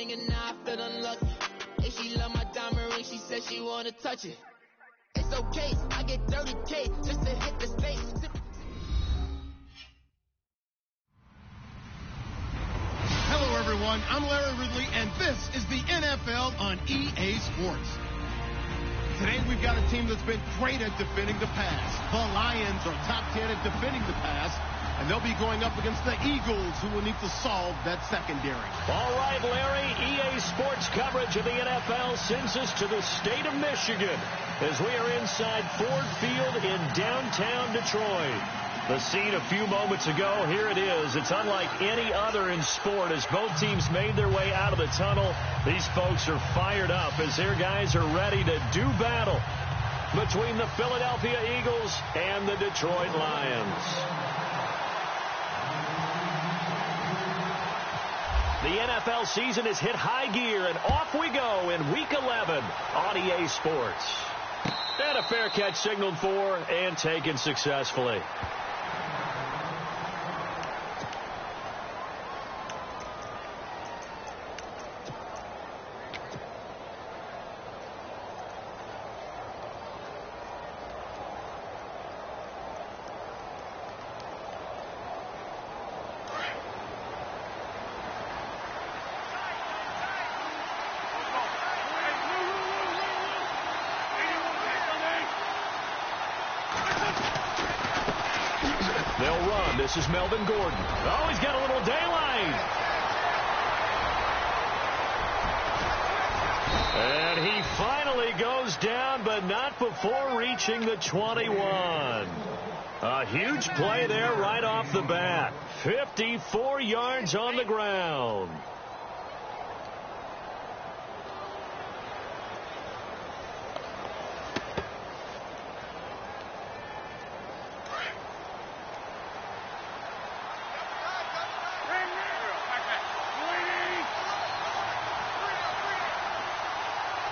ring and now I feel unlucky. Hey, she love my diamond ring, she said she wanna touch it. It's okay, I get 30K just to hit the stage. Hello, everyone. I'm Larry Ridley, and this is the NFL on EA Sports. Today, we've got a team that's been great at defending the pass. The Lions are top 10 at defending the pass, and they'll be going up against the Eagles, who will need to solve that secondary. All right, Larry, EA Sports coverage of the NFL sends us to the state of Michigan as we are inside Ford Field in downtown Detroit. The scene a few moments ago, here it is. It's unlike any other in sport as both teams made their way out of the tunnel. These folks are fired up as their guys are ready to do battle between the Philadelphia Eagles and the Detroit Lions. The NFL season has hit high gear, and off we go in Week 11 on EA Sports. And a fair catch signaled for and taken successfully. They'll run. This is Melvin Gordon. Oh, he's got a little daylight. And he finally goes down, but not before reaching the 21. A huge play there right off the bat. 54 yards on the ground.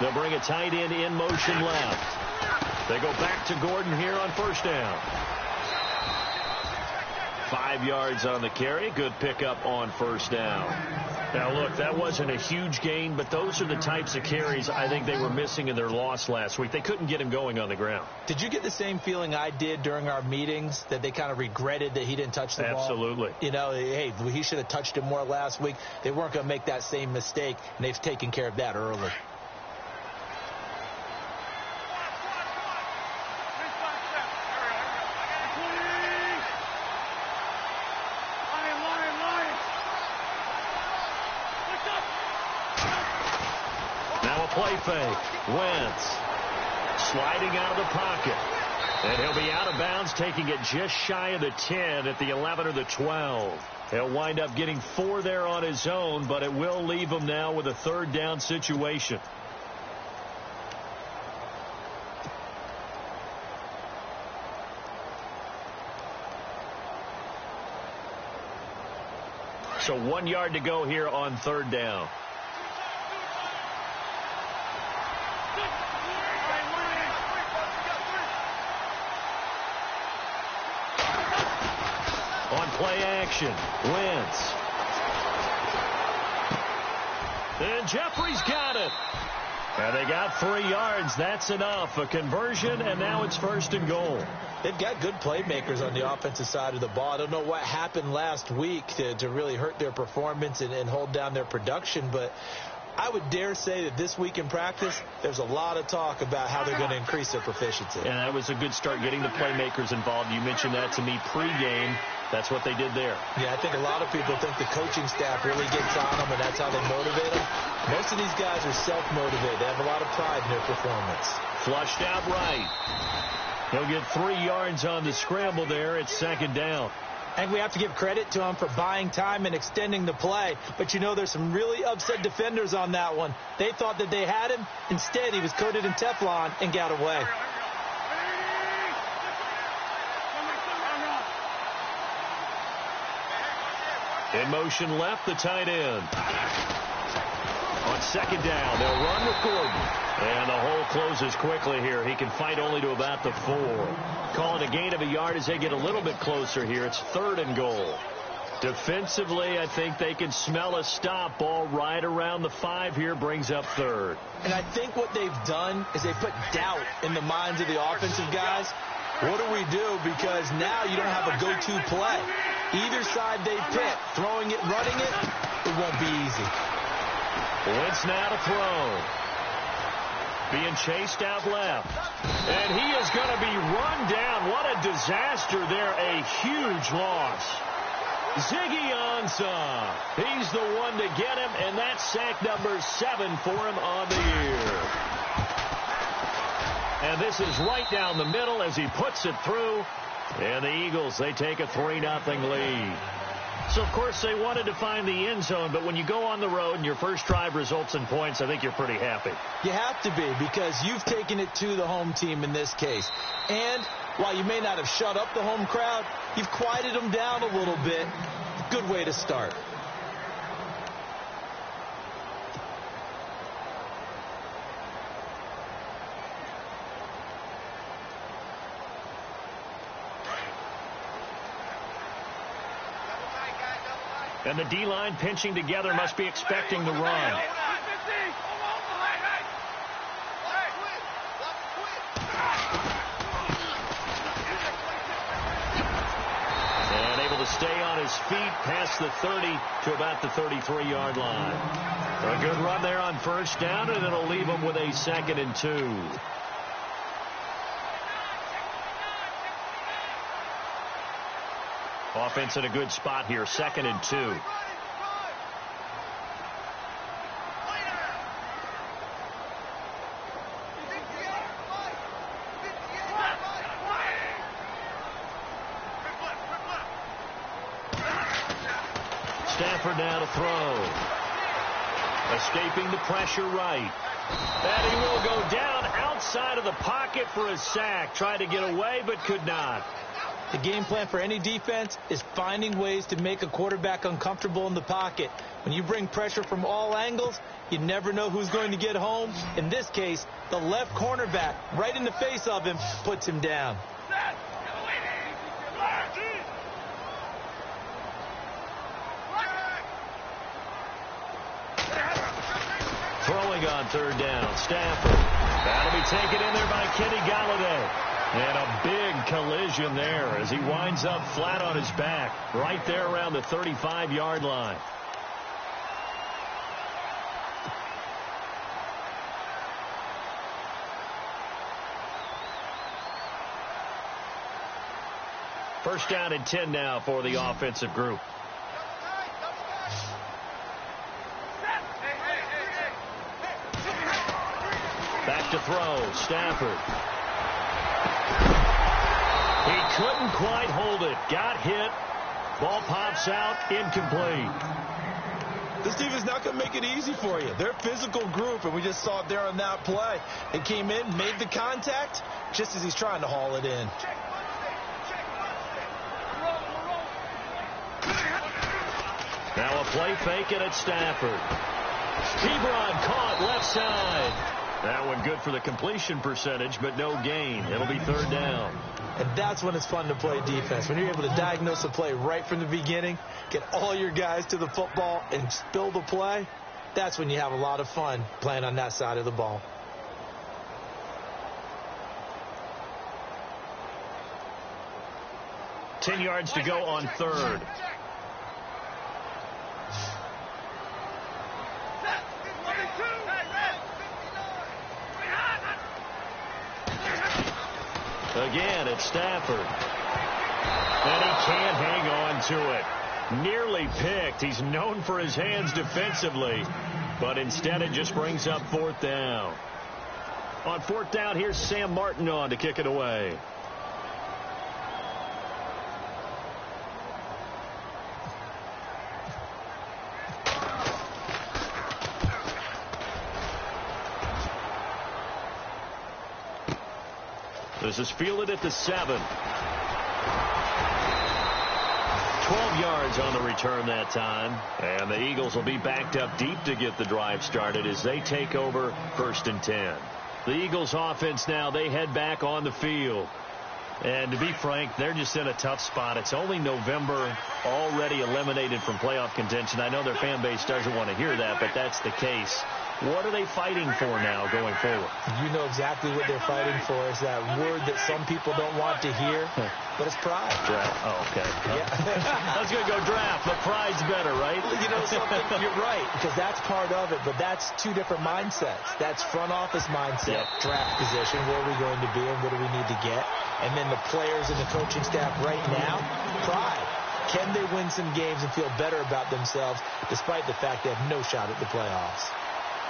They'll bring a tight end in motion left. They go back to Gordon here on first down. 5 yards on the carry. Good pickup on first down. Now, look, that wasn't a huge gain, but those are the types of carries I think they were missing in their loss last week. They couldn't get him going on the ground. Did you get the same feeling I did during our meetings, that they kind of regretted that he didn't touch the ball? Absolutely. You know, hey, he should have touched it more last week. They weren't going to make that same mistake, and they've taken care of that early. Play fake. Wentz sliding out of the pocket. And he'll be out of bounds, taking it just shy of the 10 at the 11 or the 12. He'll wind up getting 4 there on his own, but it will leave him now with a third down situation. So 1 yard to go here on third down. On play action, Wentz. And Jeffrey's got it. And they got 3 yards. That's enough. A conversion, and now it's first and goal. They've got good playmakers on the offensive side of the ball. I don't know what happened last week to really hurt their performance and hold down their production, but I would dare say that this week in practice, there's a lot of talk about how they're going to increase their proficiency. And that was a good start, getting the playmakers involved. You mentioned that to me pregame. That's what they did there. Yeah, I think a lot of people think the coaching staff really gets on them, and that's how they motivate them. Most of these guys are self-motivated. They have a lot of pride in their performance. Flushed out right. He'll get 3 yards on the scramble there. It's second down. And we have to give credit to him for buying time and extending the play. But, you know, there's some really upset defenders on that one. They thought that they had him. Instead, he was coated in Teflon and got away. In motion left, the tight end. On second down, they'll run with Gordon. And the hole closes quickly here. He can fight only to about the 4. Call it a gain of a yard as they get a little bit closer here. It's third and goal. Defensively, I think they can smell a stop. Ball right around the 5 here, brings up third. And I think what they've done is they put doubt in the minds of the offensive guys. What do we do? Because now you don't have a go-to play. Either side they pick, throwing it, running it, it won't be easy. Wentz now to throw. Being chased out left. And he is going to be run down. What a disaster there. A huge loss. Ziggy Ansah. He's the one to get him, and that's sack number 7 for him on the year. And this is right down the middle as he puts it through. And the Eagles, they take a 3-0 lead. So, of course, they wanted to find the end zone, but when you go on the road and your first drive results in points, I think you're pretty happy. You have to be, because you've taken it to the home team in this case. And while you may not have shut up the home crowd, you've quieted them down a little bit. Good way to start. And the D-line pinching together must be expecting the run. And able to stay on his feet past the 30 to about the 33-yard line. A good run there on first down, and it'll leave him with a 2nd and 2. Offense in a good spot here, 2nd and 2. Stafford now to throw. Escaping the pressure right. And he will go down outside of the pocket for a sack. Tried to get away, but could not. The game plan for any defense is finding ways to make a quarterback uncomfortable in the pocket. When you bring pressure from all angles, you never know who's going to get home. In this case, the left cornerback, right in the face of him, puts him down. Throwing on third down, Stafford. That'll be taken in there by Kenny Galladay. And a big collision there as he winds up flat on his back, right there around the 35-yard line. First down and 10 now for the offensive group. Back to throw, Stafford. He couldn't quite hold it. Got hit. Ball pops out. Incomplete. This team is not going to make it easy for you. They're a physical group, and we just saw it there on that play. They came in, made the contact, just as he's trying to haul it in. Now a play fake it at Stafford. Ebron caught left side. That one good for the completion percentage, but no gain. It'll be third down. And that's when it's fun to play defense. When you're able to diagnose a play right from the beginning, get all your guys to the football, and spill the play, that's when you have a lot of fun playing on that side of the ball. Ten yards to go on third. Again, it's Stafford. And he can't hang on to it. Nearly picked. He's known for his hands defensively. But instead it just brings up fourth down. On fourth down, here's Sam Martin on to kick it away. This is fielded at the 7. 12 yards on the return that time. And the Eagles will be backed up deep to get the drive started as they take over 1st and 10. The Eagles offense now, they head back on the field. And to be frank, they're just in a tough spot. It's only November, already eliminated from playoff contention. I know their fan base doesn't want to hear that, but that's the case. What are they fighting for now going forward? You know exactly what they're fighting for. Is that word that some people don't want to hear, but it's pride. Draft. Oh, okay. Yeah. I was going to go draft, but pride's better, right? You know something? You're right, because that's part of it, but that's two different mindsets. That's front office mindset, draft position, where are we going to be and what do we need to get? And then the players and the coaching staff right now, pride. Can they win some games and feel better about themselves despite the fact they have no shot at the playoffs?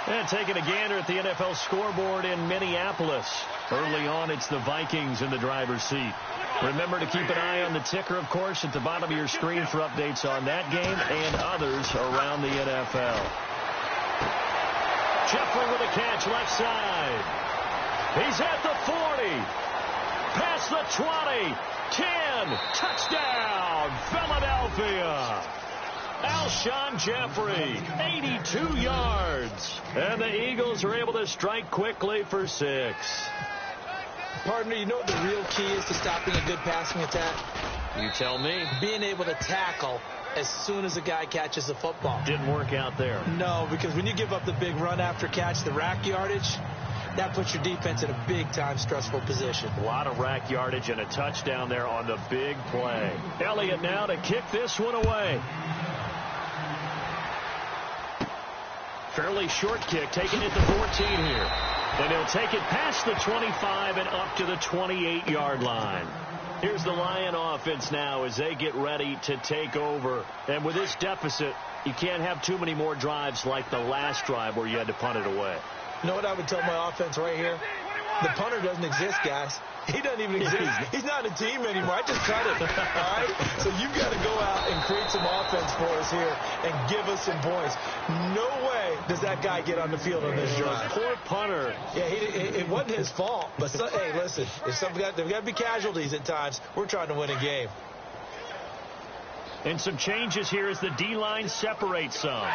And taking a gander at the NFL scoreboard in Minneapolis. Early on, it's the Vikings in the driver's seat. Remember to keep an eye on the ticker, of course, at the bottom of your screen for updates on that game and others around the NFL. Jeffrey with a catch left side. He's at the 40. Past the 20. 10. Touchdown, Philadelphia. Alshon Jeffrey, 82 yards. And the Eagles are able to strike quickly for 6. Partner, you know what the real key is to stopping a good passing attack? You tell me. Being able to tackle as soon as a guy catches the football. Didn't work out there. No, because when you give up the big run after catch, the rack yardage, that puts your defense in a big-time stressful position. A lot of rack yardage and a touchdown there on the big play. Elliott now to kick this one away. Fairly short kick, taking it to 14 here. And he'll take it past the 25 and up to the 28-yard line. Here's the Lion offense now as they get ready to take over. And with this deficit, you can't have too many more drives like the last drive where you had to punt it away. You know what I would tell my offense right here? The punter doesn't exist, guys. He doesn't even exist. He's not a team anymore. I just cut him. All right? So you've got to go out and create some offense for us here and give us some points. No way does that guy get on the field on this drive. Poor punter. Yeah, it wasn't his fault. But, hey, listen, there's got to be casualties at times. We're trying to win a game. And some changes here as the D-line separates some.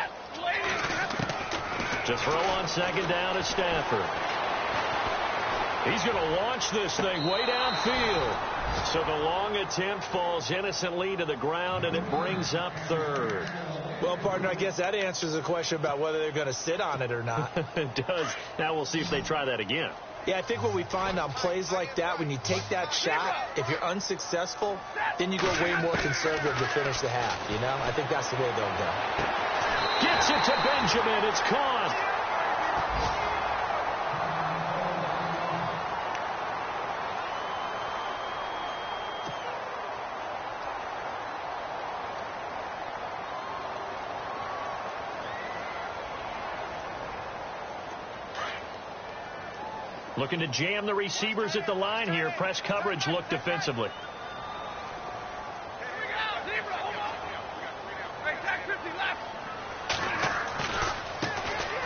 To throw on second down to Stafford. He's going to launch this thing way downfield. So the long attempt falls innocently to the ground, and it brings up third. Well, partner, I guess that answers the question about whether they're going to sit on it or not. It does. Now we'll see if they try that again. Yeah, I think what we find on plays like that, when you take that shot, if you're unsuccessful, then you go way more conservative to finish the half, you know? I think that's the way they'll go. Gets it to Benjamin. It's caught. Looking to jam the receivers at the line here. Press coverage look defensively.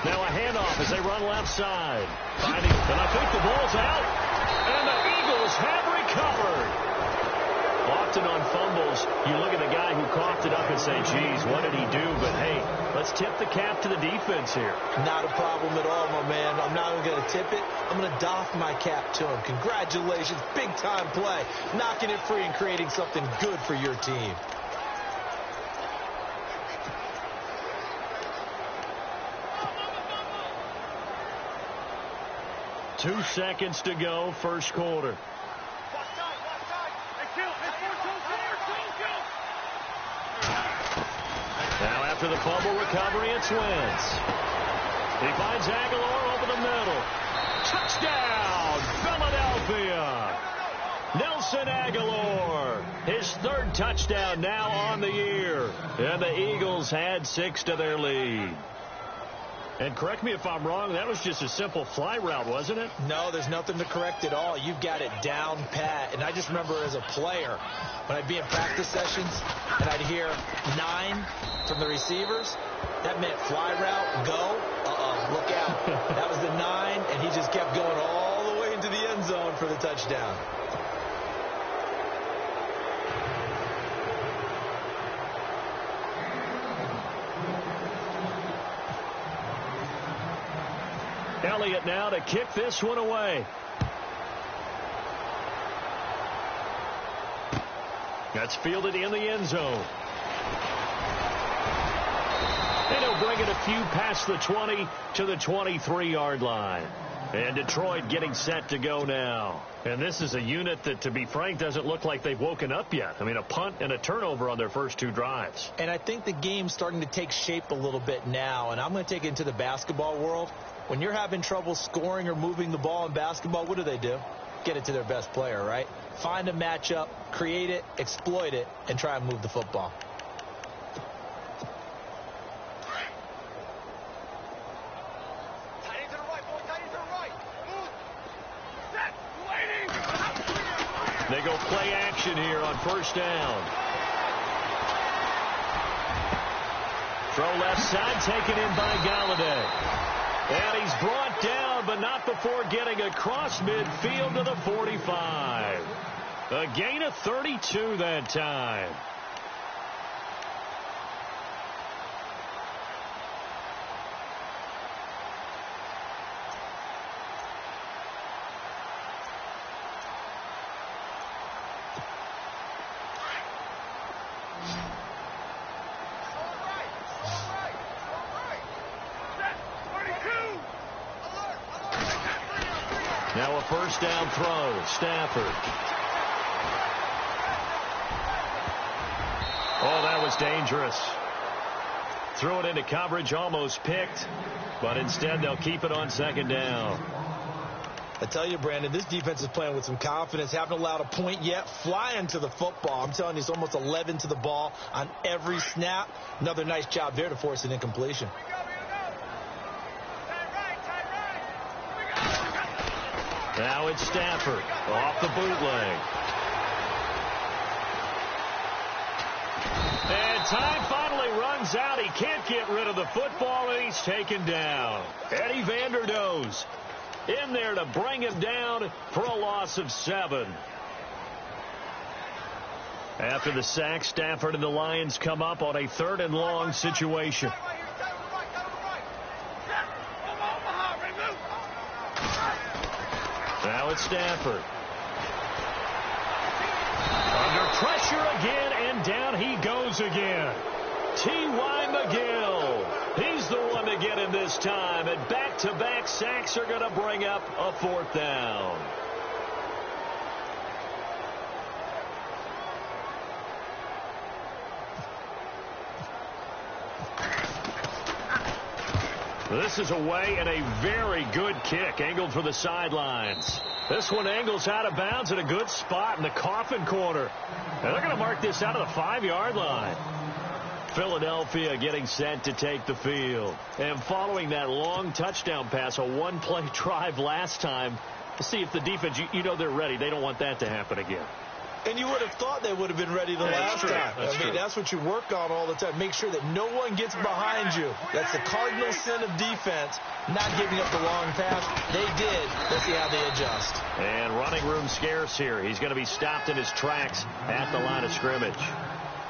Now a handoff as they run left side. Finding, and I think the ball's out. And the Eagles have recovered. Often on fumbles, you look at the guy who coughed it up and say, geez, what did he do? But, hey, let's tip the cap to the defense here. Not a problem at all, my man. I'm not even going to tip it. I'm going to doff my cap to him. Congratulations. Big-time play. Knocking it free and creating something good for your team. Two seconds to go, first quarter. Now after the fumble recovery, it's Wentz. He finds Aguilar over the middle. Touchdown, Philadelphia. Nelson Aguilar, his third touchdown now on the year. And the Eagles had 6 to their lead. And correct me if I'm wrong, that was just a simple fly route, wasn't it? No, there's nothing to correct at all. You've got it down pat. And I just remember as a player, when I'd be in practice sessions and I'd hear 9 from the receivers, that meant fly route, go, look out. That was the 9, and he just kept going all the way into the end zone for the touchdown. Elliott now to kick this one away. That's fielded in the end zone. And he'll bring it a few past the 20 to the 23-yard line. And Detroit getting set to go now. And this is a unit that, to be frank, doesn't look like they've woken up yet. I mean, a punt and a turnover on their first 2 drives. And I think the game's starting to take shape a little bit now. And I'm going to take it into the basketball world. When you're having trouble scoring or moving the ball in basketball, what do? Get it to their best player, right? Find a matchup, create it, exploit it, and try and move the football. They go play action here on first down. Throw left side, taken in by Galladay. And he's brought down, but not before getting across midfield to the 45. A gain of 32 that time. Now a first down throw. Stafford. Oh, that was dangerous. Threw it into coverage, almost picked. But instead, they'll keep it on second down. I tell you, Brandon, this defense is playing with some confidence. Haven't allowed a point yet. Flying to the football. I'm telling you, it's almost 11 to the ball on every snap. Another nice job there to force an incompletion. Now it's Stafford off the bootleg. And time finally runs out. He can't get rid of the football, and he's taken down. Eddie Vanderdoes in there to bring him down for a loss of 7. After the sack, Stafford and the Lions come up on a 3rd and long situation. Now it's Stafford. Under pressure again, and down he goes again. T.Y. McGill. He's the one to get him this time, and back-to-back sacks are going to bring up a 4th down. This is away and a very good kick angled for the sidelines. This one angles out of bounds at a good spot in the coffin corner. And they're going to mark this out of the 5-yard line. Philadelphia getting set to take the field. And following that long touchdown pass, a one-play drive last time, to see if the defense, you know they're ready. They don't want that to happen again. And you would have thought they would have been ready the last time. That's what you work on all the time. Make sure that no one gets behind you. That's the cardinal sin of defense, not giving up the long pass. They did. Let's see how they adjust. And running room scarce here. He's going to be stopped in his tracks at the line of scrimmage.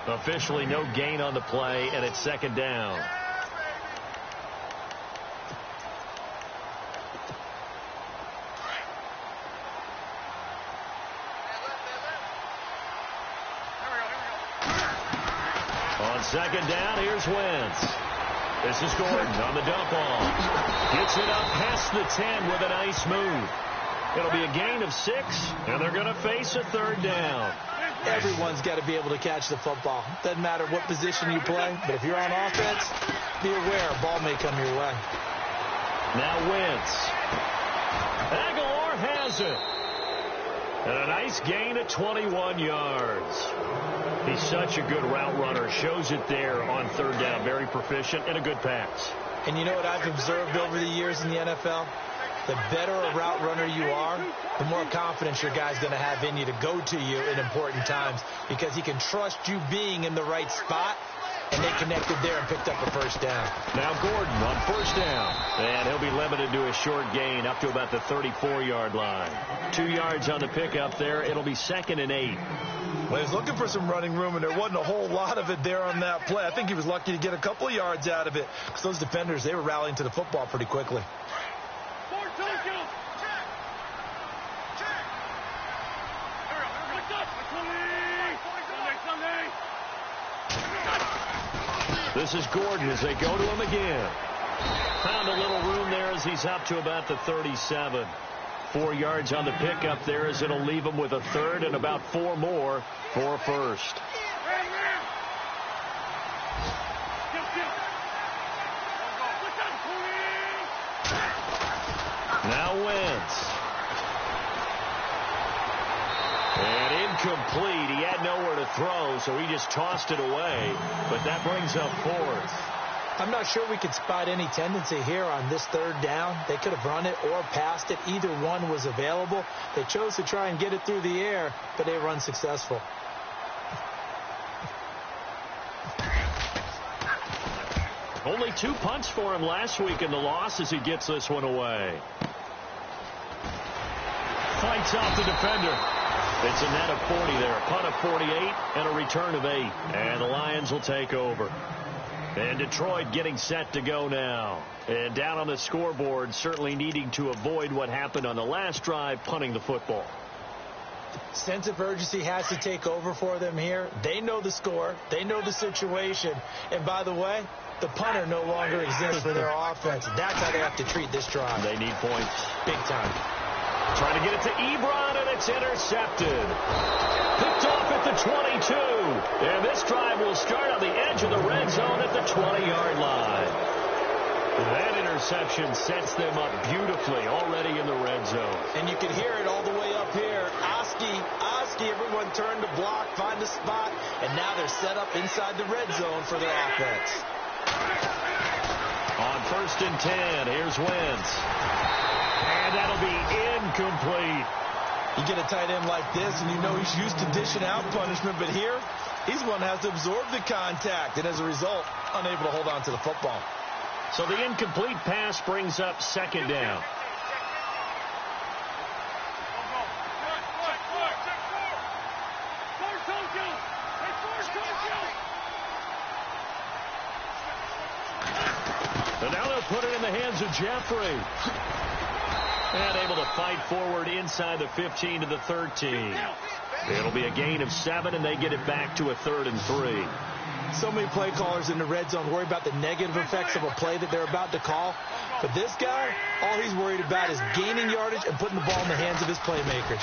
Officially no gain on the play, and it's 2nd down. On 2nd down, here's Wentz. This is Gordon on the dump off. Gets it up past the 10 with a nice move. It'll be a gain of 6, and they're going to face a 3rd down. Everyone's got to be able to catch the football. Doesn't matter what position you play, but if you're on offense, be aware a ball may come your way. Now Wentz. Aguilar has it. And a nice gain of 21 yards. He's such a good route runner. Shows it there on 3rd down. Very proficient and a good pass. And you know what I've observed over the years in the NFL? The better a route runner you are, the more confidence your guy's going to have in you to go to you in important times, because he can trust you being in the right spot, and they connected there and picked up a 1st down. Now Gordon on 1st down, and he'll be limited to a short gain up to about the 34-yard line. 2 yards on the pickup there. It'll be 2nd and 8. Well, he was looking for some running room, and there wasn't a whole lot of it there on that play. I think he was lucky to get a couple of yards out of it, because those defenders, they were rallying to the football pretty quickly. This is Gordon as they go to him again. Found a little room there as he's up to about the 37. 4 yards on the pickup there as it'll leave him with a third and about 4 more for a first. Now Wentz. And incomplete. He had nowhere to throw, so he just tossed it away. But that brings up fourth. I'm not sure we could spot any tendency here on this third down. They could have run it or passed it. Either one was available. They chose to try and get it through the air, but they were unsuccessful. Only 2 punts for him last week in the loss as he gets this one away. Fights off the defender. It's a net of 40 there. A punt of 48 and a return of 8. And the Lions will take over. And Detroit getting set to go now. And down on the scoreboard, certainly needing to avoid what happened on the last drive, punting the football. Sense of urgency has to take over for them here. They know the score. They know the situation. And by the way, the punter no longer exists for their offense. That's how they have to treat this drive. They need points. Big time. Trying to get it to Ebron, and it's intercepted. Picked off at the 22. And this drive will start on the edge of the red zone at the 20-yard line. That interception sets them up beautifully already in the red zone. And you can hear it all the way up here. Oski, everyone turned to block, find a spot, and now they're set up inside the red zone for their offense. On 1st and 10, here's Wentz. And that'll be incomplete. You get a tight end like this, and you know he's used to dishing out punishment, but here, he's one that has to absorb the contact, and as a result, unable to hold on to the football. So the incomplete pass brings up 2nd down. And now they'll put it in the hands of Jeffrey. And able to fight forward inside the 15 to the 13. It'll be a gain of 7, and they get it back to a 3rd and 3. So many play callers in the red zone worry about the negative effects of a play that they're about to call. But this guy, all he's worried about is gaining yardage and putting the ball in the hands of his playmakers.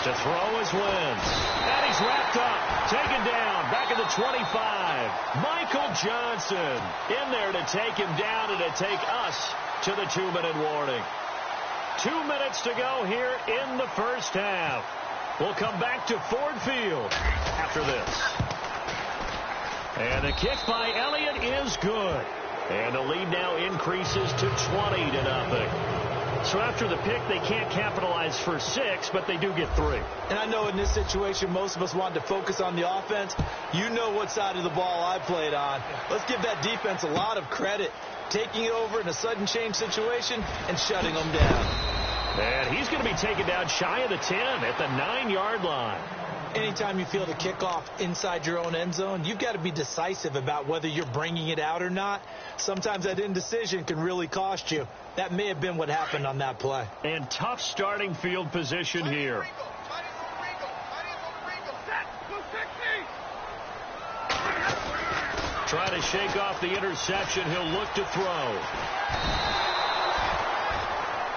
To throw is Wentz. And he's wrapped up. Taken down. Back at the 25. Michael Johnson in there to take him down and to take us to the 2-minute warning. 2 minutes to go here in the first half. We'll come back to Ford Field after this. And the kick by Elliott is good. And the lead now increases to 20-0. So after the pick, they can't capitalize for 6, but they do get 3. And I know in this situation, most of us want to focus on the offense. You know what side of the ball I played on. Let's give that defense a lot of credit. Taking it over in a sudden change situation and shutting them down. And he's going to be taken down shy of the 10 at the 9-yard line. Anytime you feel the kickoff inside your own end zone, you've got to be decisive about whether you're bringing it out or not. Sometimes that indecision can really cost you. That may have been what happened on that play. And tough starting field position here. Try to shake off the interception. He'll look to throw.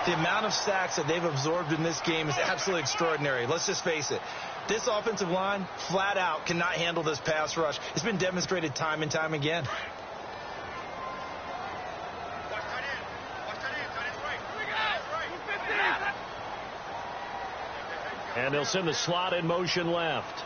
The amount of sacks that they've absorbed in this game is absolutely extraordinary. Let's just face it. This offensive line, flat out, cannot handle this pass rush. It's been demonstrated time and time again. And they'll send the slot in motion left.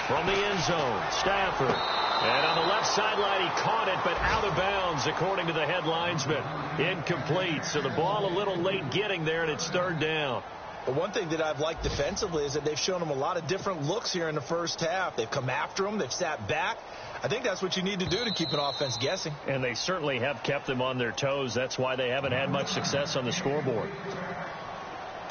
From the end zone, Stafford. And on the left sideline, he caught it, but out of bounds, according to the head linesman. Incomplete, so the ball a little late getting there, and it's 3rd down. Well, one thing that I've liked defensively is that they've shown them a lot of different looks here in the first half. They've come after them. They've sat back. I think that's what you need to do to keep an offense guessing. And they certainly have kept them on their toes. That's why they haven't had much success on the scoreboard.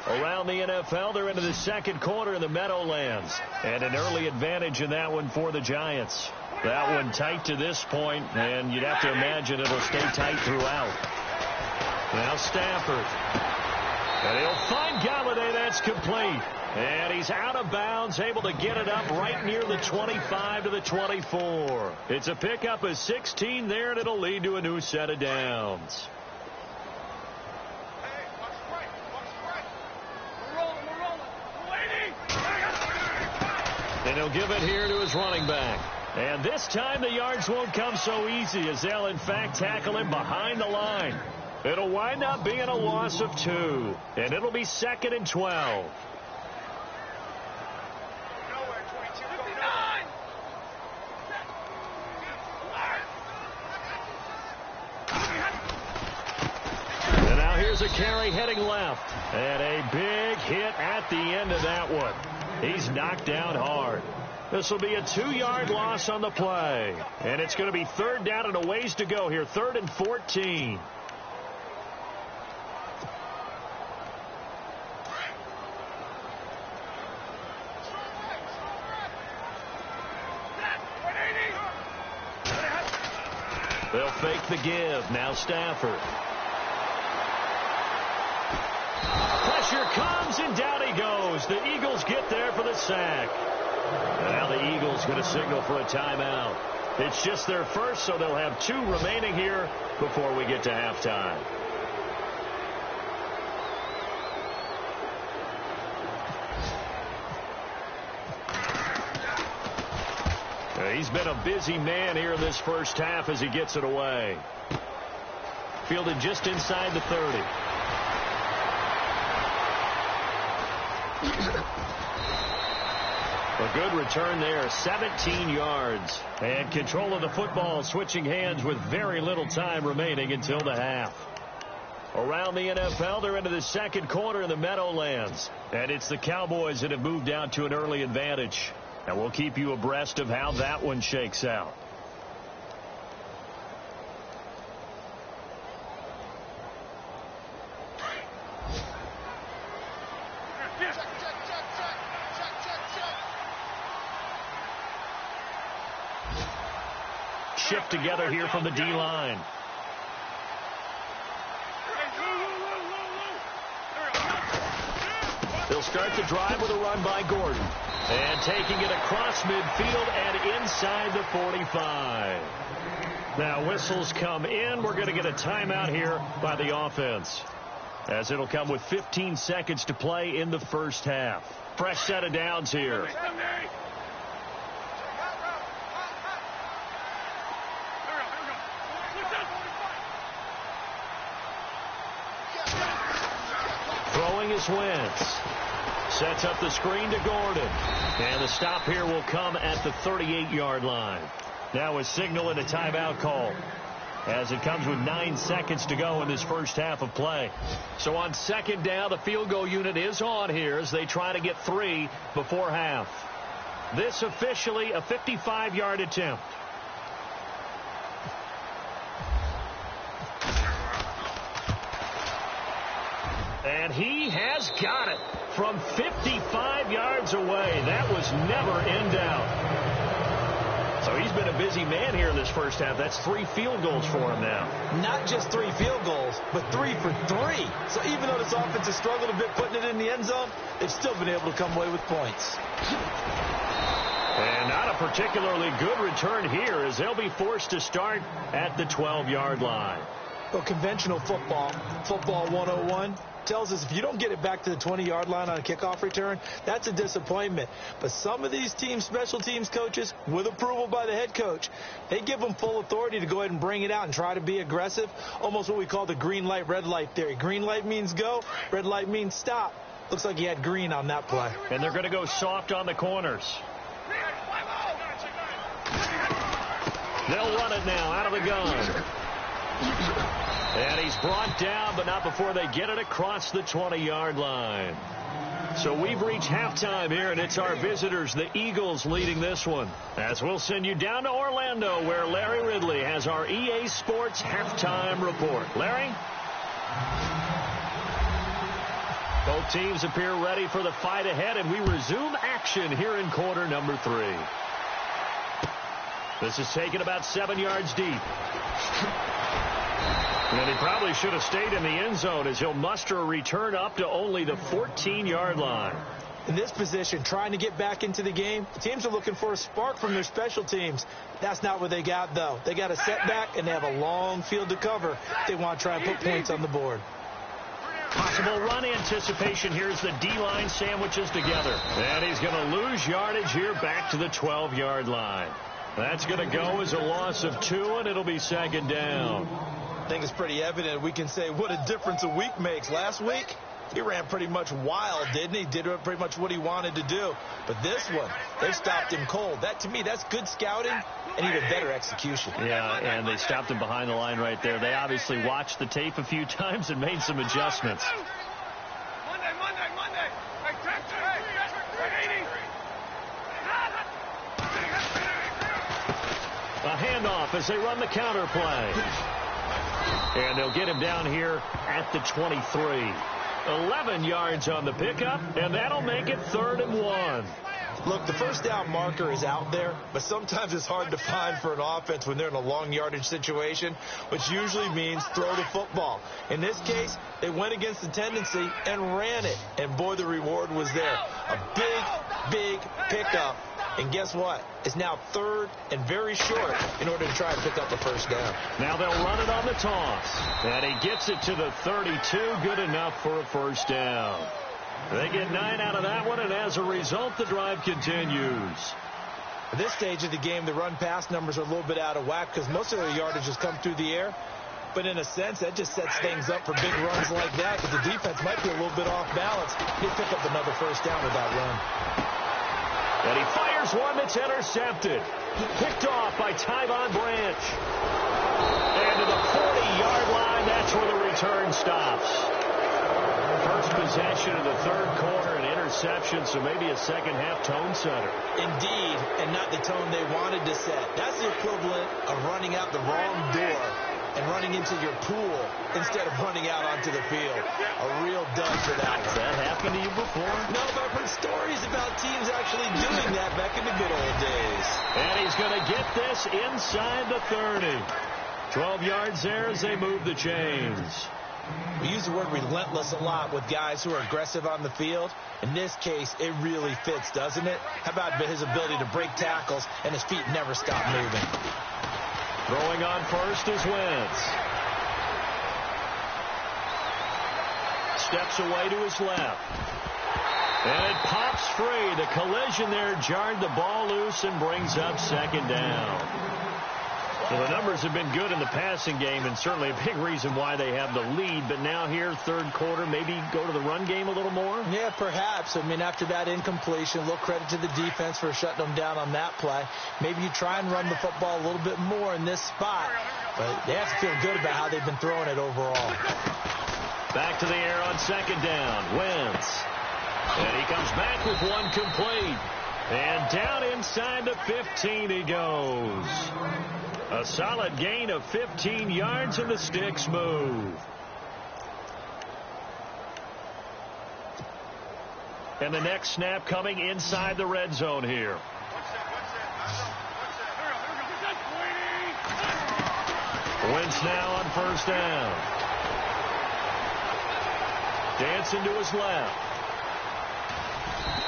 Around the NFL, they're into the second quarter in the Meadowlands. And an early advantage in that one for the Giants. That one tight to this point, and you'd have to imagine it'll stay tight throughout. Now Stafford. And he'll find Galladay. That's complete. And he's out of bounds, able to get it up right near the 25 to the 24. It's a pickup of 16 there, and it'll lead to a new set of downs. And he'll give it here to his running back. And this time the yards won't come so easy, as they'll in fact tackle him behind the line. It'll wind up being a loss of 2. And it'll be 2nd and 12. And now here's a carry heading left. And a big hit at the end of that one. He's knocked down hard. This will be a 2-yard loss on the play. And it's going to be 3rd down and a ways to go here. 3rd and 14. They'll fake the give. Now Stafford. Pressure comes, and down he goes. The Eagles get there for the sack. And now the Eagles going to signal for a timeout. It's just their first, so they'll have 2 remaining here before we get to halftime. He's been a busy man here in this first half as he gets it away. Fielded just inside the 30. A good return there, 17 yards. And control of the football, switching hands with very little time remaining until the half. Around the NFL, they're into the second quarter in the Meadowlands. And it's the Cowboys that have moved out to an early advantage. And we'll keep you abreast of how that one shakes out. Shift together here from the D-line. They'll start the drive with a run by Gordon. And taking it across midfield and inside the 45. Now whistles come in. We're going to get a timeout here by the offense, as it'll come with 15 seconds to play in the first half. Fresh set of downs here. Throwing is Wentz. Sets up the screen to Gordon. And the stop here will come at the 38-yard line. Now a signal and a timeout call, as it comes with 9 seconds to go in this first half of play. So on 2nd down, the field goal unit is on here as they try to get 3 before half. This officially a 55-yard attempt. And he has got it from 55 yards away. That was never in doubt. So he's been a busy man here in this first half. That's 3 field goals for him now. Not just 3 field goals, but 3 for 3. So even though this offense has struggled a bit putting it in the end zone, they've still been able to come away with points. And not a particularly good return here, as they'll be forced to start at the 12-yard line. Well, conventional football 101, tells us if you don't get it back to the 20-yard line on a kickoff return, that's a disappointment. But some of these teams, special teams coaches, with approval by the head coach, they give them full authority to go ahead and bring it out and try to be aggressive, almost what we call the green light, red light theory. Green light means go, red light means stop. Looks like he had green on that play. And they're going to go soft on the corners. They'll run it now out of the gun. And he's brought down, but not before they get it across the 20-yard line. So we've reached halftime here, and it's our visitors, the Eagles, leading this one. As we'll send you down to Orlando, where Larry Ridley has our EA Sports halftime report. Larry? Both teams appear ready for the fight ahead, and we resume action here in quarter number 3. This is taken about 7 yards deep. And he probably should have stayed in the end zone as he'll muster a return up to only the 14-yard line. In this position, trying to get back into the game, teams are looking for a spark from their special teams. That's not what they got, though. They got a setback, and they have a long field to cover. They want to try and put points on the board. Possible run anticipation. Here's the D-line sandwiches together. And he's going to lose yardage here back to the 12-yard line. That's going to go as a loss of 2, and it'll be second down. I think it's pretty evident. We can say what a difference a week makes. Last week, he ran pretty much wild, didn't he? Did pretty much what he wanted to do. But this one, they've stopped him cold. That, to me, that's good scouting and even better execution. Yeah, and they stopped him behind the line right there. They obviously watched the tape a few times and made some adjustments. Monday. A handoff as they run the counter play. And they'll get him down here at the 23. 11 yards on the pickup, and that'll make it 3rd and 1. Look, the first down marker is out there, but sometimes it's hard to find for an offense when they're in a long yardage situation, which usually means throw the football. In this case, they went against the tendency and ran it, and boy, the reward was there. A big pickup. And guess what? It's now 3rd and very short in order to try and pick up the first down. Now they'll run it on the toss. And he gets it to the 32. Good enough for a first down. They get 9 out of that one, and as a result, the drive continues. At this stage of the game, the run-pass numbers are a little bit out of whack because most of their yardage has come through the air. But in a sense, that just sets things up for big runs like that because the defense might be a little bit off balance. They pick up another first down with that run. And he fires one that's intercepted. Picked off by Tyvon Branch. And to the 40-yard line, that's where the return stops. First possession of the 3rd quarter, an interception, so maybe a second-half tone setter. Indeed, and not the tone they wanted to set. That's the equivalent of running out the wrong door and running into your pool instead of running out onto the field. A real dud for that one. Has that happened to you before? No, but I've heard stories about teams actually doing that back in the good old days. And he's going to get this inside the 30. 12 yards there as they move the chains. We use the word relentless a lot with guys who are aggressive on the field. In this case, it really fits, doesn't it? How about his ability to break tackles and his feet never stop moving? Throwing on first is Wentz. Steps away to his left. And it pops free. The collision there jarred the ball loose and brings up second down. Well, the numbers have been good in the passing game and certainly a big reason why they have the lead. But now here, 3rd quarter, maybe go to the run game a little more? Yeah, perhaps. I mean, after that incompletion, a little credit to the defense for shutting them down on that play. Maybe you try and run the football a little bit more in this spot. But they have to feel good about how they've been throwing it overall. Back to the air on second down. Wentz. And he comes back with one complete. And down inside the 15 he goes. A solid gain of 15 yards, and the sticks move. And the next snap coming inside the red zone here. Wentz now on first down. Dancing to his left.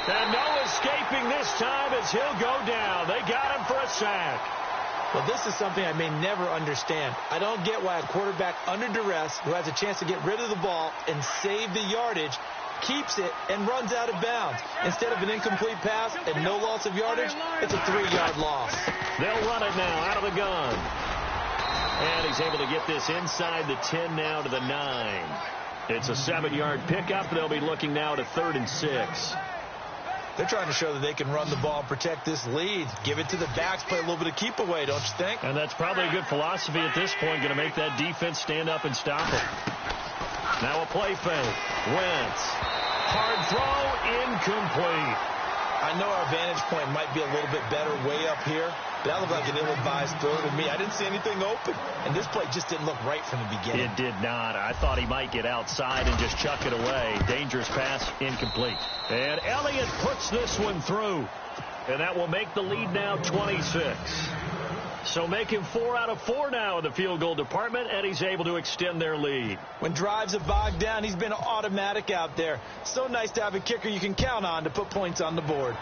And no escaping this time as he'll go down. They got him for a sack. Well, this is something I may never understand. I don't get why a quarterback under duress who has a chance to get rid of the ball and save the yardage keeps it and runs out of bounds. Instead of an incomplete pass and no loss of yardage, it's a 3-yard loss. They'll run it now out of the gun. And he's able to get this inside the 10 now to the 9. It's a 7-yard pickup. They'll be looking now to 3rd and 6. They're trying to show that they can run the ball and protect this lead. Give it to the backs, play a little bit of keep away, don't you think? And that's probably a good philosophy at this point, going to make that defense stand up and stop it. Now a play fake. Wentz. Hard throw, incomplete. I know our vantage point might be a little bit better way up here, but that looked like an ill-advised throw to me. I didn't see anything open, and this play just didn't look right from the beginning. It did not. I thought he might get outside and just chuck it away. Dangerous pass, incomplete. And Elliott puts this one through, and that will make the lead now 26. So make him 4 out of 4 now in the field goal department, and he's able to extend their lead. When drives have bogged down, he's been automatic out there. So nice to have a kicker you can count on to put points on the board.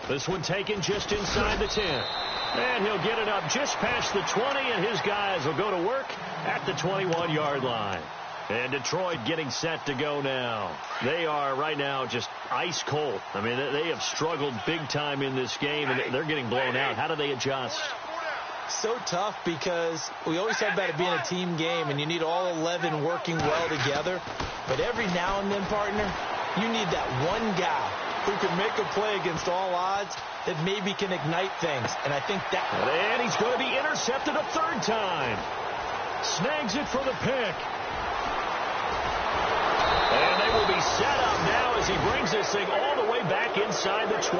This one taken just inside the 10. And he'll get it up just past the 20, and his guys will go to work at the 21-yard line. And Detroit getting set to go now. They are right now just ice cold. I mean, they have struggled big time in this game, and they're getting blown out. How do they adjust? So tough, because we always talk about it being a team game, and you need all 11 working well together. But every now and then, partner, you need that one guy who can make a play against all odds that maybe can ignite things. And I think that... And he's going to be intercepted a third time. Snags it for the pick. And they will be set up now as he brings this thing all the way back inside the 20.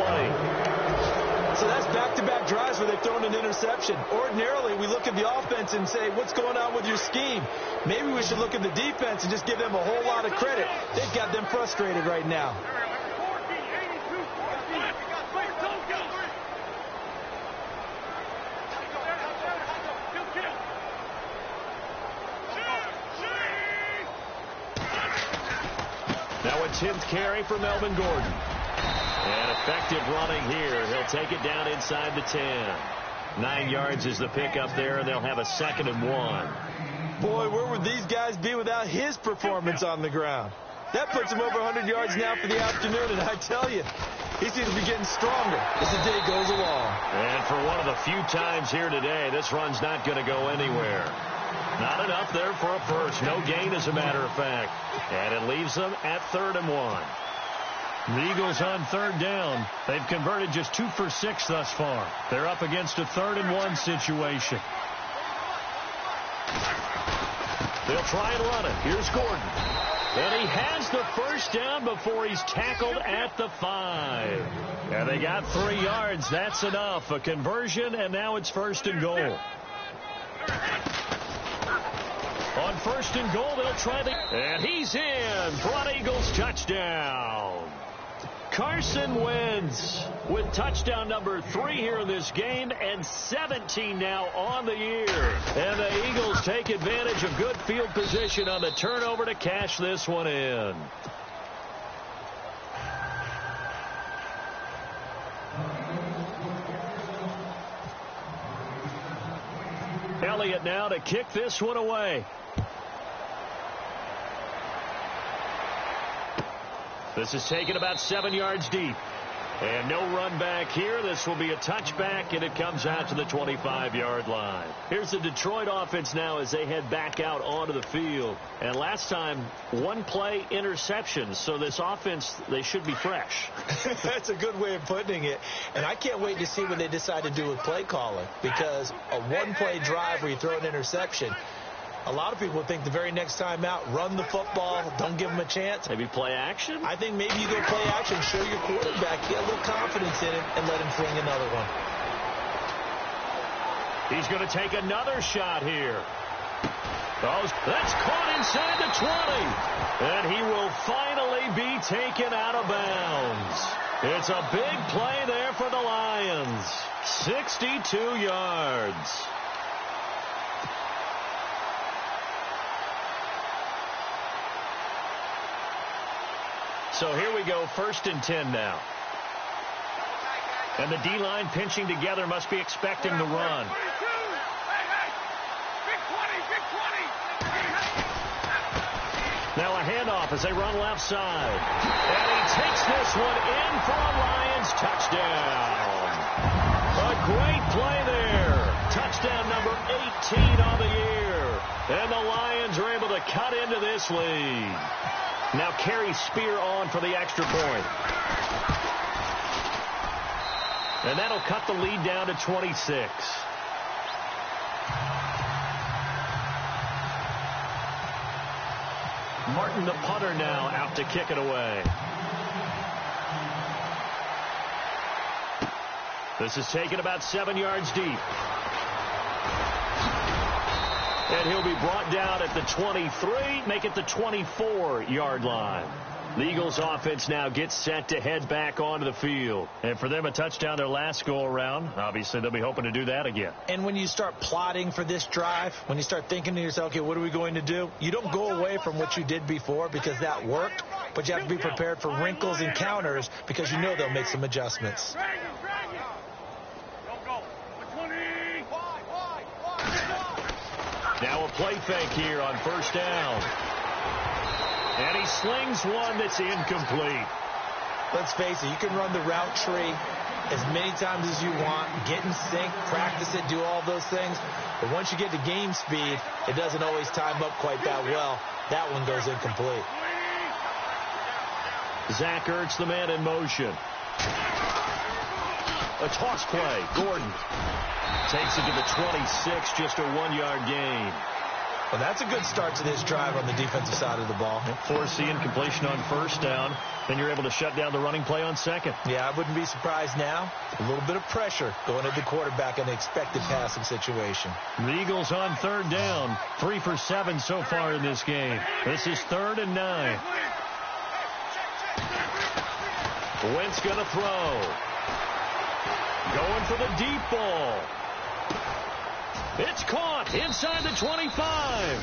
So that's back-to-back drives where they've thrown an interception. Ordinarily, we look at the offense and say, what's going on with your scheme? Maybe we should look at the defense and just give them a whole lot of credit. They've got them frustrated right now. Now a 10th carry for Melvin Gordon. And effective running here. He'll take it down inside the 10. 9 yards is the pickup there, and they'll have a 2nd and 1. Boy, where would these guys be without his performance on the ground? That puts him over 100 yards now for the afternoon, and I tell you, he seems to be getting stronger as the day goes along. And for one of the few times here today, this run's not going to go anywhere. Not enough there for a first. No gain, as a matter of fact. And it leaves them at 3rd and 1. The Eagles on 3rd down. They've converted just 2 for 6 thus far. They're up against a 3rd and 1 situation. They'll try and run it. Here's Gordon. And he has the first down before he's tackled at the 5. And they got 3 yards. That's enough. A conversion, and now it's 1st and goal. On 1st and goal, they'll try the... And he's in. Front Eagles touchdown. Carson Wentz with touchdown number 3 here in this game, and 17 now on the year. And the Eagles take advantage of good field position on the turnover to cash this one in. Elliott now to kick this one away. This is taken about 7 yards deep. And no run back here. This will be a touchback, and it comes out to the 25-yard line. Here's the Detroit offense now as they head back out onto the field. And last time, 1 play interception. So this offense, they should be fresh. That's a good way of putting it. And I can't wait to see what they decide to do with play calling. Because a 1-play drive where you throw an interception, a lot of people think the very next time out, run the football, don't give them a chance. Maybe play action? I think maybe you go play action, show your quarterback, get a little confidence in it, and let him fling another one. He's going to take another shot here. Oh, that's caught inside the 20. And he will finally be taken out of bounds. It's a big play there for the Lions. 62 yards. So here we go, 1st and 10 now. And the D-line pinching together must be expecting the run. Now a handoff as they run left side. And he takes this one in for a Lions touchdown. A great play there. Touchdown number 18 on the year. And the Lions are able to cut into this lead. Now Carey Spear on for the extra point. And that'll cut the lead down to 26. Martin, the punter, now out to kick it away. This is taken about 7 yards deep. And he'll be brought down at the 23, make it the 24-yard line. The Eagles offense now gets set to head back onto the field. And for them, a touchdown their last go-around. Obviously, they'll be hoping to do that again. And when you start plotting for this drive, when you start thinking to yourself, okay, what are we going to do? You don't go away from what you did before because that worked, but you have to be prepared for wrinkles and counters because you know they'll make some adjustments. Now a play fake here on first down. And he slings one that's incomplete. Let's face it, you can run the route tree as many times as you want, get in sync, practice it, do all those things. But once you get to game speed, it doesn't always time up quite that well. That one goes incomplete. Zach Ertz, the man in motion. A toss play. Gordon takes it to the 26, just a 1-yard gain. Well, that's a good start to this drive on the defensive side of the ball. Forcing completion on first down. Then you're able to shut down the running play on second. Yeah, I wouldn't be surprised now. A little bit of pressure going at the quarterback in an expected passing situation. The Eagles on third down. 3 for 7 so far in this game. This is 3rd and 9. Wentz going to throw. Going for the deep ball. It's caught inside the 25.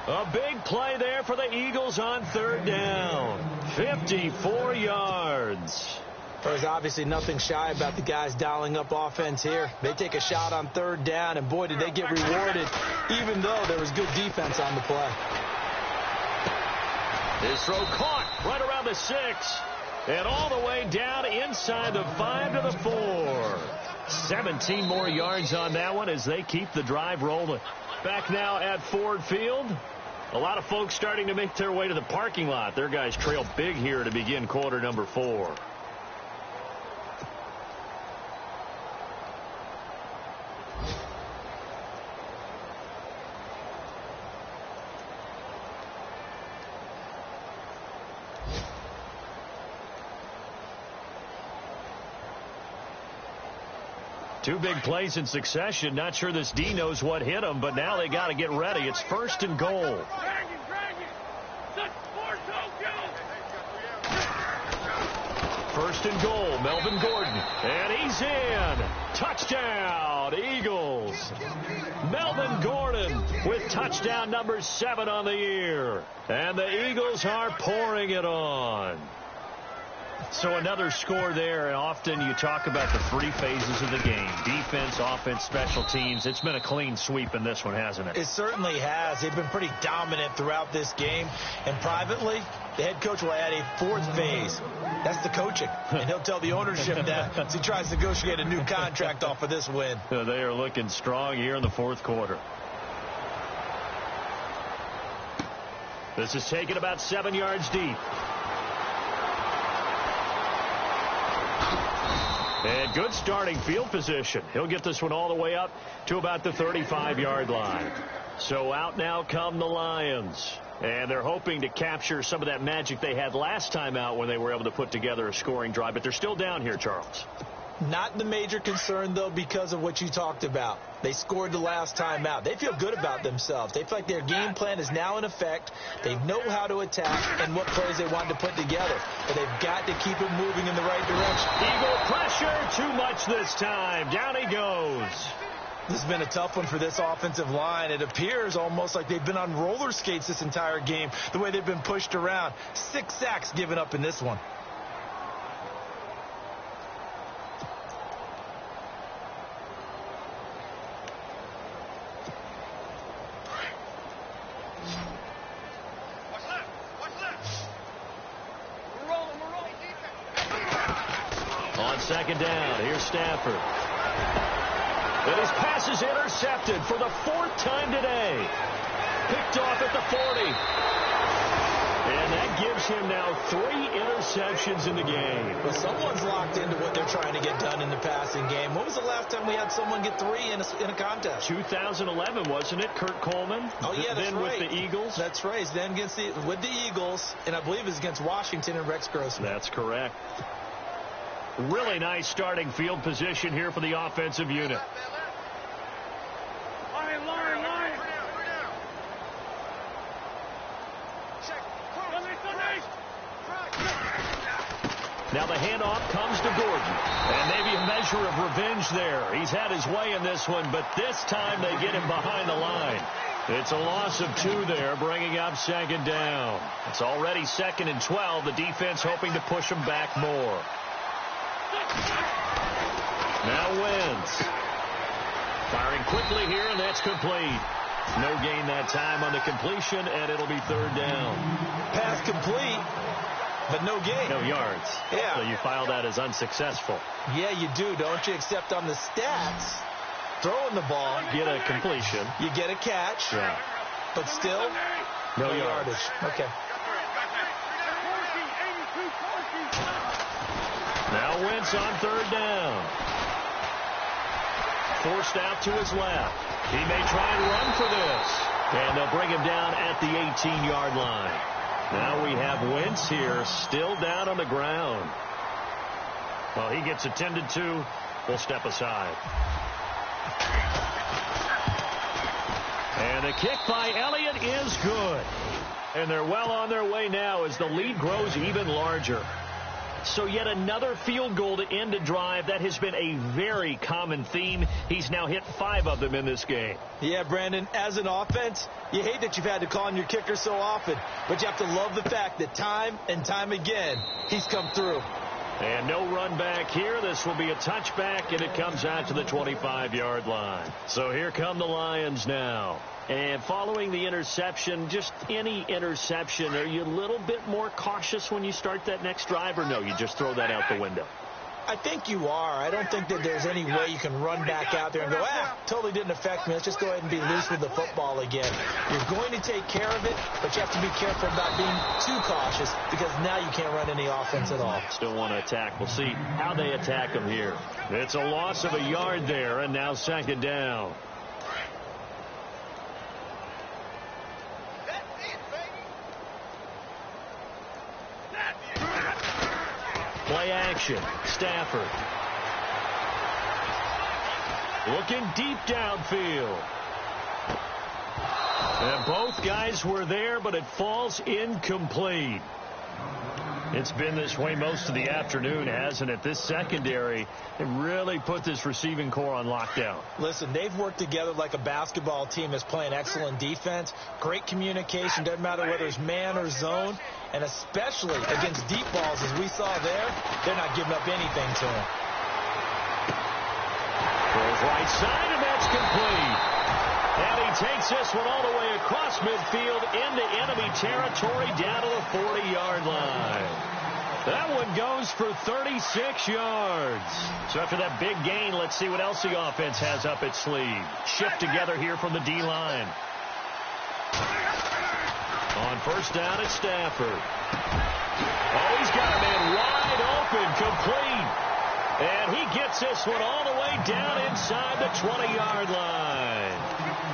A big play there for the Eagles on third down. 54 yards. There's obviously nothing shy about the guys dialing up offense here. They take a shot on third down, and boy, did they get rewarded, even though there was good defense on the play. This throw caught right around the 6. And all the way down inside the 5 to the 4. 17 more yards on that one as they keep the drive rolling. Back now at Ford Field. A lot of folks starting to make their way to the parking lot. Their guys trail big here to begin quarter number 4. Two big plays in succession. Not sure this D knows what hit him, but now they got to get ready. It's 1st and goal. First and goal, Melvin Gordon. And he's in. Touchdown, Eagles. Melvin Gordon with touchdown number 7 on the year. And the Eagles are pouring it on. So another score there, and often you talk about the 3 phases of the game. Defense, offense, special teams. It's been a clean sweep in this one, hasn't it? It certainly has. They've been pretty dominant throughout this game. And privately, the head coach will add a 4th phase. That's the coaching. And he'll tell the ownership that as he tries to negotiate a new contract off of this win. They are looking strong here in the 4th quarter. This is taken about 7 yards deep. And good starting field position. He'll get this one all the way up to about the 35-yard line. So out now come the Lions. And they're hoping to capture some of that magic they had last time out when they were able to put together a scoring drive. But they're still down here, Charles. Not the major concern, though, because of what you talked about. They scored the last time out. They feel good about themselves. They feel like their game plan is now in effect. They know how to attack and what plays they want to put together. But they've got to keep it moving in the right direction. Eagle pressure, too much this time. Down he goes. This has been a tough one for this offensive line. It appears almost like they've been on roller skates this entire game, the way they've been pushed around. 6 sacks given up in this one. On second down, here's Stafford. And his pass is intercepted for the 4th time today. Picked off at the 40. And that gives him now 3 interceptions in the game. Well, someone's locked into what they're trying to get done in the passing game. When was the last time we had someone get 3 in a contest? 2011, wasn't it? Kurt Coleman. Oh, yeah, that's then right. with the Eagles. That's right. Then with the Eagles, and I believe it's against Washington and Rex Grossman. That's correct. Really nice starting field position here for the offensive unit. Line. Now the handoff comes to Gordon. And maybe a measure of revenge there. He's had his way in this one, but this time they get him behind the line. It's a loss of 2 there, bringing up second down. It's already 2nd and 12. The defense hoping to push them back more. Now Wentz. Firing quickly here, and that's complete. No gain that time on the completion, and it'll be 3rd down. Pass complete, but no gain. No yards. Yeah. So you file that as unsuccessful. Yeah, you do, don't you? Except on the stats, throwing the ball. Get a completion. You get a catch. Yeah. But still, no yardage. Okay. Now Wentz on 3rd down. Forced out to his left. He may try and run for this. And they'll bring him down at the 18-yard line. Now we have Wentz here, still down on the ground. Well, he gets attended to. We'll step aside. And the kick by Elliott is good. And they're well on their way now as the lead grows even larger. So yet another field goal to end a drive. That has been a very common theme. He's now hit 5 of them in this game. Yeah, Brandon, as an offense, you hate that you've had to call on your kicker so often, but you have to love the fact that time and time again, he's come through. And no run back here. This will be a touchback, and it comes out to the 25-yard line. So here come the Lions now. And following the interception, just any interception, are you a little bit more cautious when you start that next drive, or no, you just throw that out the window? I think you are. I don't think that there's any way you can run back out there and go, totally didn't affect me. Let's just go ahead and be loose with the football again. You're going to take care of it, but you have to be careful about being too cautious because now you can't run any offense at all. Still want to attack. We'll see how they attack them here. It's a loss of a yard there, and now 2nd down. Play action. Stafford. Looking deep downfield. And both guys were there, but it falls incomplete. It's been this way most of the afternoon, hasn't it? This secondary, it really put this receiving core on lockdown. Listen, they've worked together like a basketball team that's playing excellent defense. Great communication. Doesn't matter whether it's man or zone. And especially against deep balls, as we saw there, they're not giving up anything to him. Goes right side, and that's complete. And he takes this one all the way across midfield into enemy territory down to the 40-yard line. That one goes for 36 yards. So after that big gain, let's see what else the offense has up its sleeve. Shift together here from the D-line. On 1st down, it's Stafford. Oh, he's got a man wide open, complete. And he gets this one all the way down inside the 20-yard line.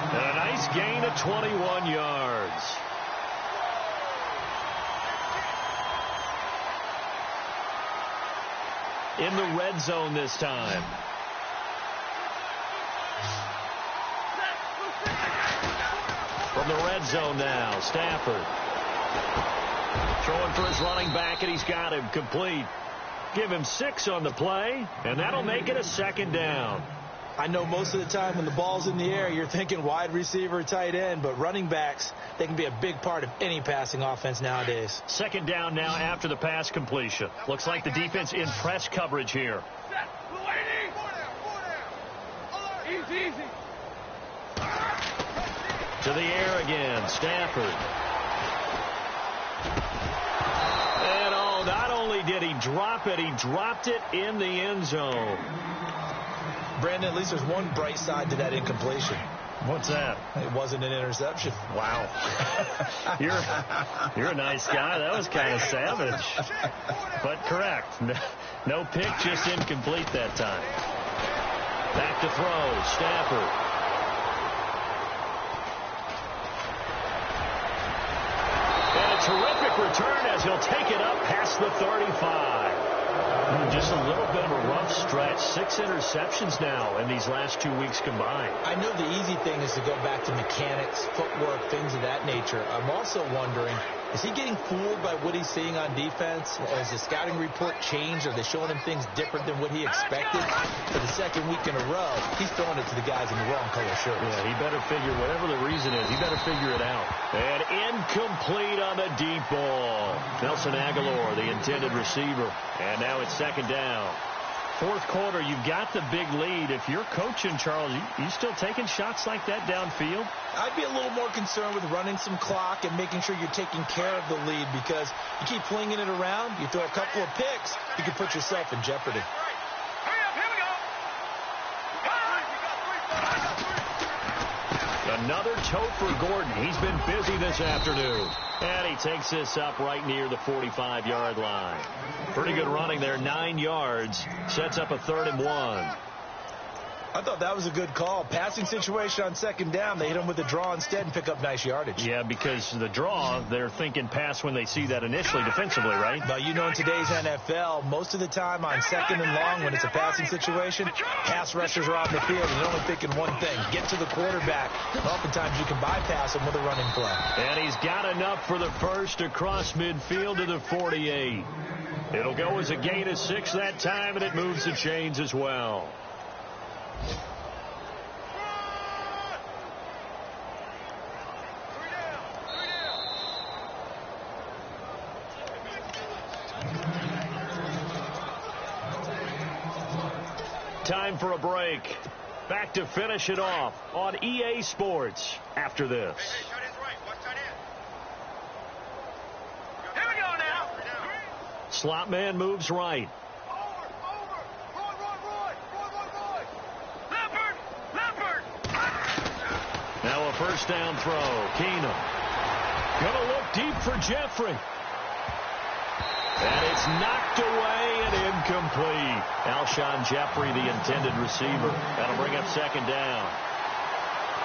And a nice gain of 21 yards. In the red zone this time. From the red zone now, Stafford. Throwing for his running back, and he's got him complete. Give him 6 on the play, and that'll make it a 2nd down. I know most of the time when the ball's in the air, you're thinking wide receiver, tight end, but running backs, they can be a big part of any passing offense nowadays. 2nd down now after the pass completion. Looks like the defense in press coverage here. Easy. To the air again, Stafford. And not only did he drop it, he dropped it in the end zone. Brandon, at least there's one bright side to that incompletion. What's that? It wasn't an interception. Wow. You're a nice guy. That was kind of savage. But correct. No pick, just incomplete that time. Back to throw, Stafford. Terrific return as he'll take it up past the 35. Just a little bit of a rough stretch. 6 interceptions now in these last 2 weeks combined. I know the easy thing is to go back to mechanics, footwork, things of that nature. I'm also wondering Is he getting fooled by what he's seeing on defense? Has the scouting report changed? Are they showing him things different than what he expected? For the second week in a row, he's throwing it to the guys in the wrong color shirts. Yeah, he better figure, whatever the reason is, he better figure it out. And incomplete on the deep ball. Nelson Aguilar, the intended receiver. And now it's second down. Fourth quarter, you've got the big lead. If you're coaching, Charles, you still taking shots like that downfield? I'd be a little more concerned with running some clock and making sure you're taking care of the lead, because you keep flinging it around, you throw a couple of picks, you can put yourself in jeopardy. Another tote for Gordon. He's been busy this afternoon. And he takes this up right near the 45-yard line. Pretty good running there, 9 yards. Sets up a 3rd and 1. I thought that was a good call. Passing situation on second down. They hit him with a draw instead and pick up nice yardage. Yeah, because the draw, they're thinking pass when they see that initially defensively, right? But you know, in today's NFL, most of the time on second and long when it's a passing situation, pass rushers are on the field and they're only thinking one thing: get to the quarterback. Oftentimes you can bypass him with a running play. And he's got enough for the first across midfield to the 48. It'll go as a gain of 6 that time, and it moves the chains as well. Time for a break. Back to finish it off on EA Sports after this. Here we go now. Slot man moves right. Now a first down throw. Keenum. Gonna look deep for Jeffrey. And it's knocked away and incomplete. Alshon Jeffrey, the intended receiver. That'll bring up second down.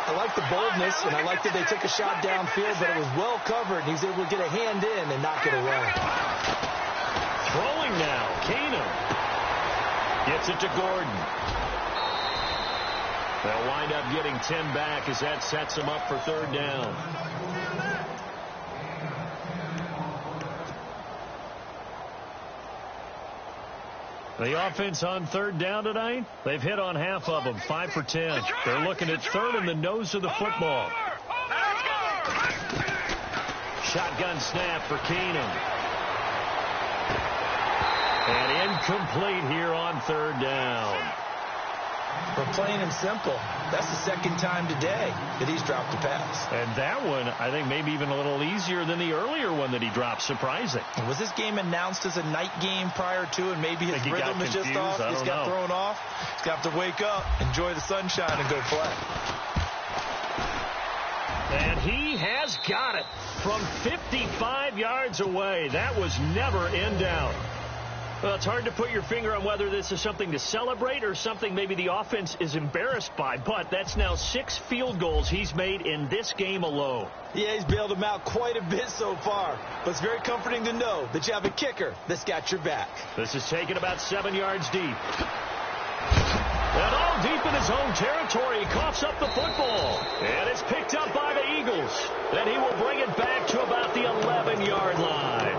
I like the boldness, and I like that they took a shot downfield, but it was well covered. He's able to get a hand in and knock it away. Throwing now. Keenum gets it to Gordon. They'll wind up getting 10 back as that sets them up for third down. The offense on third down tonight, they've hit on half of them, 5 for 10. They're looking at third in the nose of the football. Shotgun snap for Keenum. And incomplete here on third down. We're playing him simple. That's the second time today that he's dropped a pass. And that one, I think, maybe even a little easier than the earlier one that he dropped. Surprising. Was this game announced as a night game prior to, and maybe his rhythm is just off? He's got thrown off. He's got to wake up, enjoy the sunshine, and go play. And he has got it from 55 yards away. That was never in doubt. Well, it's hard to put your finger on whether this is something to celebrate or something maybe the offense is embarrassed by, but that's now 6 field goals he's made in this game alone. Yeah, he's bailed them out quite a bit so far, but it's very comforting to know that you have a kicker that's got your back. This is taken about 7 yards deep. And all deep in his own territory, he coughs up the football. And it's picked up by the Eagles. And he will bring it back to about the 11-yard line.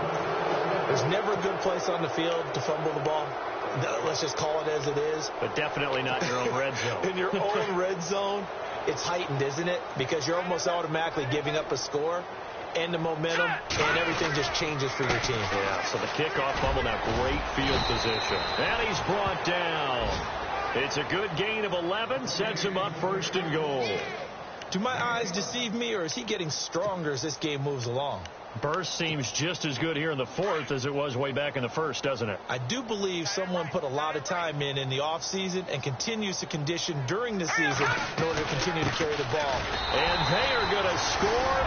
There's never a good place on the field to fumble the ball. Let's just call it as it is. But definitely not in your own red zone. In your own red zone, it's heightened, isn't it? Because you're almost automatically giving up a score and the momentum, and everything just changes for your team. Yeah, so the kickoff fumble, now great field position. And he's brought down. It's a good gain of 11, sets him up first and goal. Do my eyes deceive me, or is he getting stronger as this game moves along? Burst seems just as good here in the fourth as it was way back in the first, doesn't it? I do believe someone put a lot of time in the offseason and continues to condition during the season in order to continue to carry the ball. And they are going to score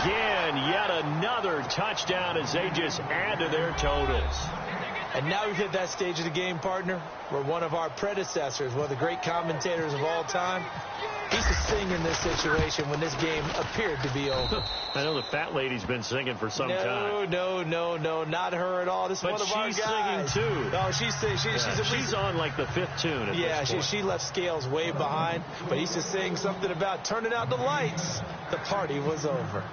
again. Yet another touchdown as they just add to their totals. And now we've hit that stage of the game, partner, where one of our predecessors, one of the great commentators of all time, used to sing in this situation when this game appeared to be over. I know the fat lady's been singing for some time. No, not her at all. This is one of our guys. But she's singing, too. No, she's on like the 5th tune at this point. She left Scales way behind, but he used to sing something about turning out the lights. The party was over.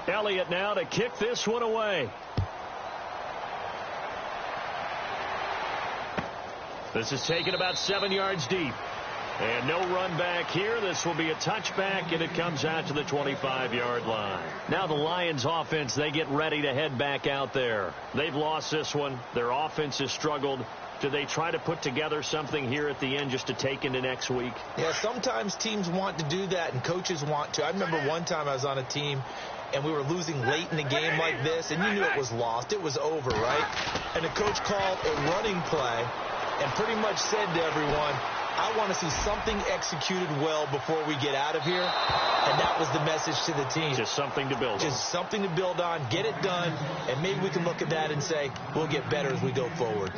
Elliott now to kick this one away. This is taken about 7 yards deep. And no run back here. This will be a touchback, and it comes out to the 25-yard line. Now the Lions offense, they get ready to head back out there. They've lost this one. Their offense has struggled. Do they try to put together something here at the end just to take into next week? Yeah, sometimes teams want to do that, and coaches want to. I remember one time I was on a team, and we were losing late in the game like this, and you knew it was lost. It was over, right? And the coach called a running play and pretty much said to everyone, I want to see something executed well before we get out of here. And that was the message to the team. Just something to build on. Just something to build on, get it done, and maybe we can look at that and say, we'll get better as we go forward.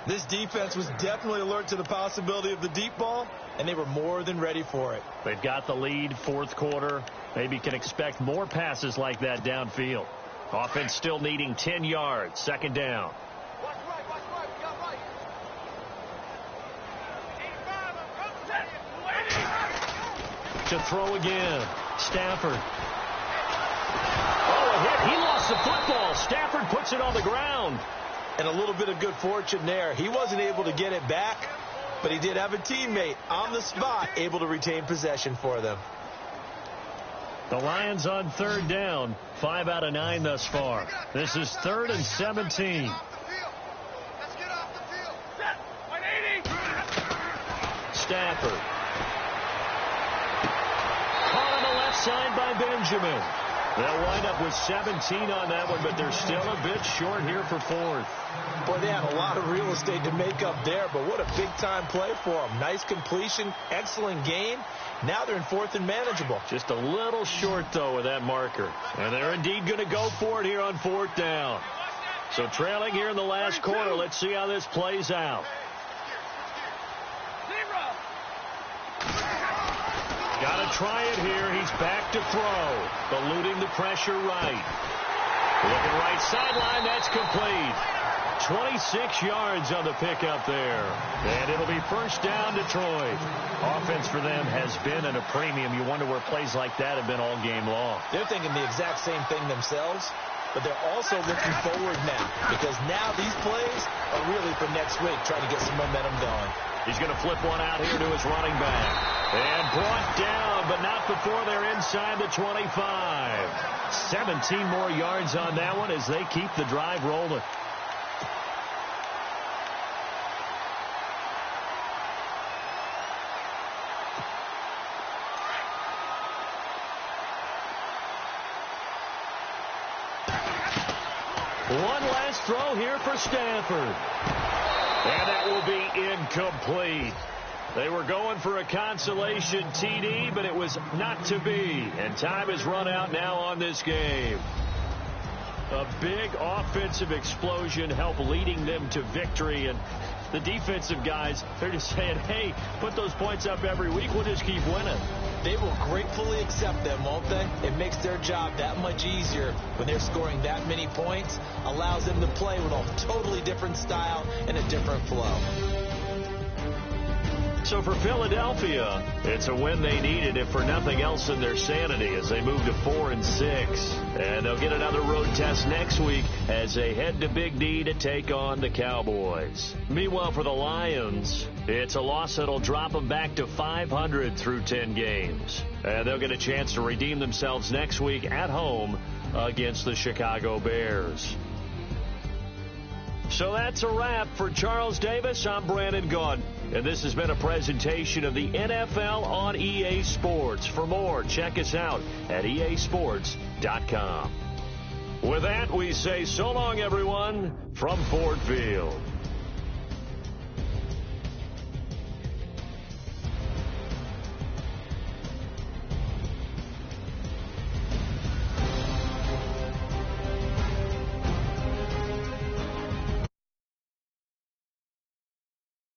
This defense was definitely alert to the possibility of the deep ball, and they were more than ready for it. They've got the lead, fourth quarter. Maybe can expect more passes like that downfield. Offense still needing 10 yards, second down. To throw again. Stafford. Oh, a hit. He lost the football. Stafford puts it on the ground. And a little bit of good fortune there. He wasn't able to get it back, but he did have a teammate on the spot able to retain possession for them. The Lions on third down. 5 out of 9 thus far. This is 3rd and 17. Stafford. Caught on the left side by Benjamin. They'll wind up with 17 on that one, but they're still a bit short here for 4th. Boy, they had a lot of real estate to make up there, but what a big-time play for them. Nice completion, excellent game. Now they're in 4th and manageable. Just a little short, though, with that marker. And they're indeed going to go for it here on 4th down. So trailing here in the last quarter. Let's see how this plays out. Got to try it here. He's back to throw. Eluding the pressure right. Looking right sideline. That's complete. 26 yards on the pickup there. And it'll be first down, Detroit. Offense for them has been at a premium. You wonder where plays like that have been all game long. They're thinking the exact same thing themselves, but they're also looking forward now, because now these plays are really for next week, trying to get some momentum going. He's going to flip one out here to his running back. And brought down, but not before they're inside the 25. 17 more yards on that one as they keep the drive rolling. One last throw here for Stafford. And that will be incomplete. They were going for a consolation TD, but it was not to be. And time has run out now on this game. A big offensive explosion helped leading them to victory. And the defensive guys, they're just saying, hey, put those points up every week. We'll just keep winning. They will gratefully accept them, won't they? It makes their job that much easier when they're scoring that many points. Allows them to play with a totally different style and a different flow. So for Philadelphia, it's a win they needed, if for nothing else than their sanity, as they move to 4-6. And they'll get another road test next week as they head to Big D to take on the Cowboys. Meanwhile, for the Lions, it's a loss that'll drop them back to 500 through 10 games. And they'll get a chance to redeem themselves next week at home against the Chicago Bears. So that's a wrap. For Charles Davis, I'm Brandon Gaudin. And this has been a presentation of the NFL on EA Sports. For more, check us out at easports.com. With that, we say so long, everyone, from Ford Field.